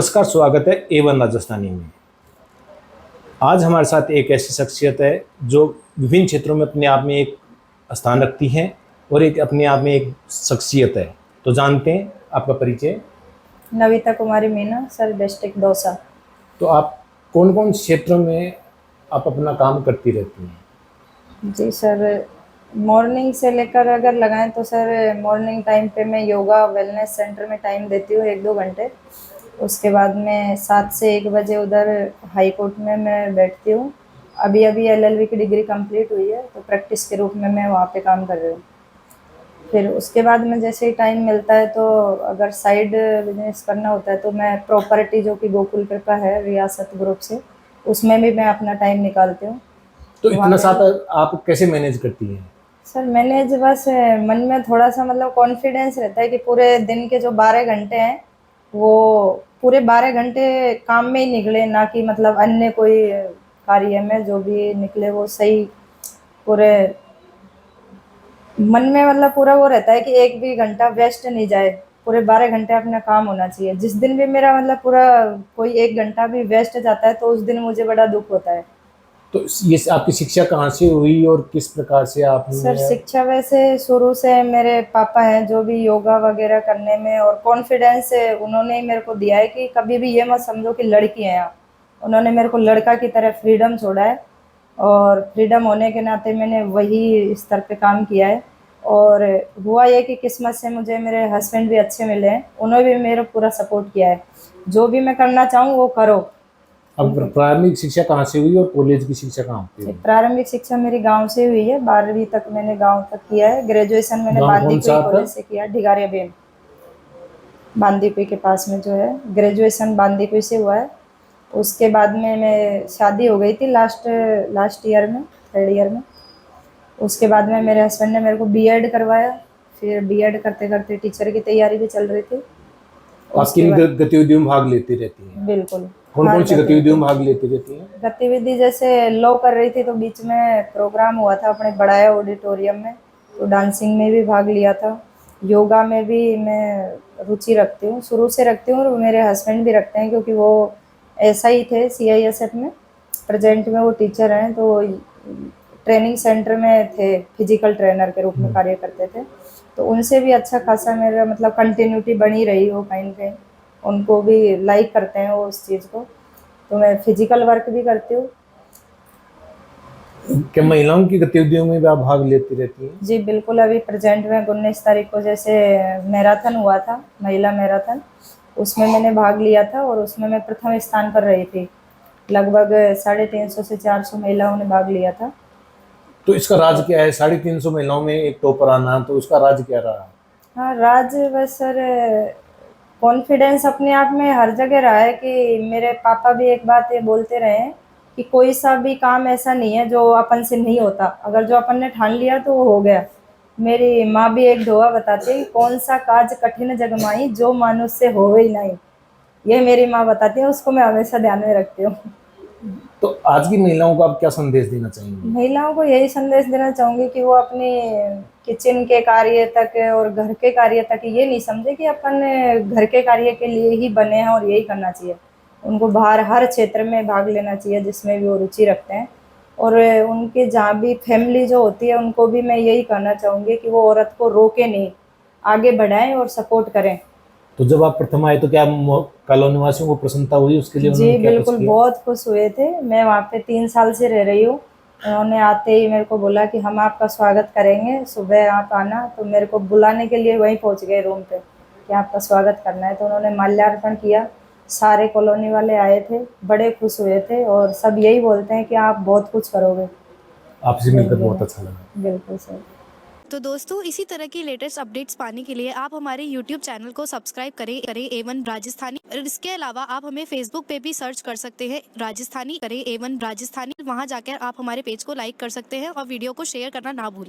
नमस्कार, स्वागत है A1 राजस्थानी में। आज हमारे साथ एक ऐसी शख्सियत है जो विभिन्न क्षेत्रों में अपने आप में एक स्थान रखती है और एक अपने आप में एक शख्सियत है। तो जानते हैं आपका परिचय। नविता कुमारी मीना, सर, डिस्ट्रिक्ट दौसा। तो आप कौन कौन क्षेत्रों में आप अपना काम करती रहती हैं? जी सर, मॉर्निंग से लेकर अगर लगाएं तो सर मॉर्निंग टाइम पे मैं योगा वेलनेस सेंटर में टाइम देती हूँ 1-2 घंटे। उसके बाद में 7 से 1 बजे उधर हाई कोर्ट में मैं बैठती हूँ। अभी अभी LLB की डिग्री कंप्लीट हुई है तो प्रैक्टिस के रूप में मैं वहाँ पे काम कर रही हूँ। फिर उसके बाद में जैसे ही टाइम मिलता है तो अगर साइड बिजनेस करना होता है तो मैं प्रॉपर्टी, जो कि गोकुल कृपा है रियासत ग्रुप से, उसमें भी मैं अपना टाइम निकालती हूँ। तो वहाँ इतना पे सारा आप कैसे मैनेज करती हैं? सर मैनेज बस मन में थोड़ा-सा मतलब कॉन्फिडेंस रहता है कि पूरे दिन के जो 12 घंटे हैं, वो पूरे 12 घंटे काम में ही निकले, ना कि मतलब अन्य कोई कार्य में जो भी निकले वो सही पूरे मन में मतलब पूरा वो रहता है कि एक भी घंटा वेस्ट नहीं जाए, पूरे 12 घंटे अपना काम होना चाहिए। जिस दिन भी मेरा मतलब पूरा कोई 1 घंटा भी वेस्ट जाता है तो उस दिन मुझे बड़ा दुःख होता है। तो ये आपकी शिक्षा कहाँ से हुई और किस प्रकार से सर आपने? शिक्षा वैसे शुरू से मेरे पापा हैं जो भी योगा वगैरह करने में, और कॉन्फिडेंस उन्होंने ही मेरे को दिया है कि कभी भी ये मत समझो कि लड़की हैं आप। उन्होंने मेरे को लड़का की तरह फ्रीडम छोड़ा है और फ्रीडम होने के नाते मैंने वही स्तर पे काम किया है। और हुआ ये कि किस्मत से मुझे मेरे हस्बैंड भी अच्छे मिले हैं, उन्होंने भी मेरा पूरा सपोर्ट किया है। जो भी मैं करना चाहूँ वो करो। अब प्रारंभिक शिक्षा कहाँ से हुई और कॉलेज की शिक्षा कहाँ पे हुई? प्रारंभिक शिक्षा मेरी गांव से हुई है, 12वीं तक मैंने गांव तक किया है। ग्रेजुएशन मैंने गाँव कौन सा बांदीकुई आपका? कॉलेज से किया, ढिगारिया बेन, बांदीकुई के पास में जो है। ग्रेजुएशन बांदीकुई से हुआ है। उसके बाद में मैं शादी हो गई थी लास्ट ईयर में, 3rd ईयर में। उसके बाद में मेरे हस्बैंड ने मेरे को बीएड करवाया। फिर बीएड करते करते टीचर की तैयारी भी चल रही थी। आप उसके किन बाद गतिविधियों में भाग लेती रहती हैं? बिल्कुल कौन हर कौन सी गतिविधियों में भाग लेती रहती हैं? गतिविधि जैसे लॉ कर रही थी तो बीच में प्रोग्राम हुआ था अपने बड़ाया ऑडिटोरियम में, तो डांसिंग में भी भाग लिया था। योगा में भी मैं रुचि रखती हूँ, शुरू से रखती हूँ, और मेरे हस्बैंड भी रखते हैं क्योंकि वो ऐसा ही थे CISF में। प्रेजेंट में वो टीचर हैं, तो ट्रेनिंग सेंटर में थे, फिजिकल ट्रेनर के रूप में कार्य करते थे। तो उनसे भी अच्छा खासा मेरा मतलब कंटिन्यूटी बनी रही वो कहीं ना कहीं। उनको भी लाइक करते हैं वो उस चीज़ को। तो मैं फिजिकल वर्क भी करती हूँ। क्या महिलाओं की गतिविधियों में भी आप भाग लेती रहती हैं? जी बिल्कुल, अभी प्रेजेंट में 19 तारीख को जैसे मैराथन हुआ था, महिला मैराथन, उसमें मैंने भाग लिया था और उसमें मैं प्रथम स्थान पर रही थी। लगभग 350 से 400 महिलाओं ने भाग लिया था। तो इसका राज क्या है? 350 महिलाओं में एक टॉपर आना, तो उसका राज क्या रहा? हाँ, राज बस सर कॉन्फिडेंस अपने आप में हर जगह रहा है कि मेरे पापा भी एक बात ये बोलते रहे हैं कि कोई सा भी काम ऐसा नहीं है जो अपन से नहीं होता, अगर जो अपन ने ठान लिया तो वो हो गया। मेरी माँ भी एक दोहा बताती है कि कौन सा काज कठिन जग माही जो मानुष से हो ही नहीं। ये मेरी माँ बताती है, उसको मैं हमेशा ध्यान में रखती हूँ। तो आज की महिलाओं को आप क्या संदेश देना चाहेंगे? महिलाओं को यही संदेश देना चाहूँगी कि वो अपने किचन के कार्य तक और घर के कार्य तक ये नहीं समझे कि अपन घर के कार्य के लिए ही बने हैं और यही करना चाहिए। उनको बाहर हर क्षेत्र में भाग लेना चाहिए जिसमें भी वो रुचि रखते हैं। और उनके जहाँ भी फैमिली जो होती है उनको भी मैं यही कहना चाहूँगी कि वो औरत को रोके नहीं, आगे बढ़ाएं और सपोर्ट करें। तो जब आप प्रथम आए तो क्या कॉलोनी निवासियों को प्रसन्नता हुई? उसके लिए जी उन्होंने क्या कुछ बिल्कुल, किया? बहुत खुश हुए थे। मैं वहाँ पे 3 साल से रह रही हूँ। उन्होंने आते ही मेरे को बोला कि हम आपका स्वागत करेंगे, सुबह आप आना। तो मेरे को बुलाने के लिए वहीं पहुँच गए रूम पे कि आपका स्वागत करना है। तो उन्होंने माल्यार्पण किया, सारे कॉलोनी वाले आए थे, बड़े खुश हुए थे और सब यही बोलते हैं कि आप बहुत कुछ करोगे आपसे मिलकर ज़िंदगी बहुत में। अच्छा लगा। बिल्कुल सर। तो दोस्तों, इसी तरह की लेटेस्ट अपडेट्स पाने के लिए आप हमारे YouTube चैनल को सब्सक्राइब करें A1 राजस्थानी। और इसके अलावा आप हमें Facebook पे भी सर्च कर सकते हैं, राजस्थानी करें A1 राजस्थानी। वहां जाकर आप हमारे पेज को लाइक कर सकते हैं और वीडियो को शेयर करना ना भूलें।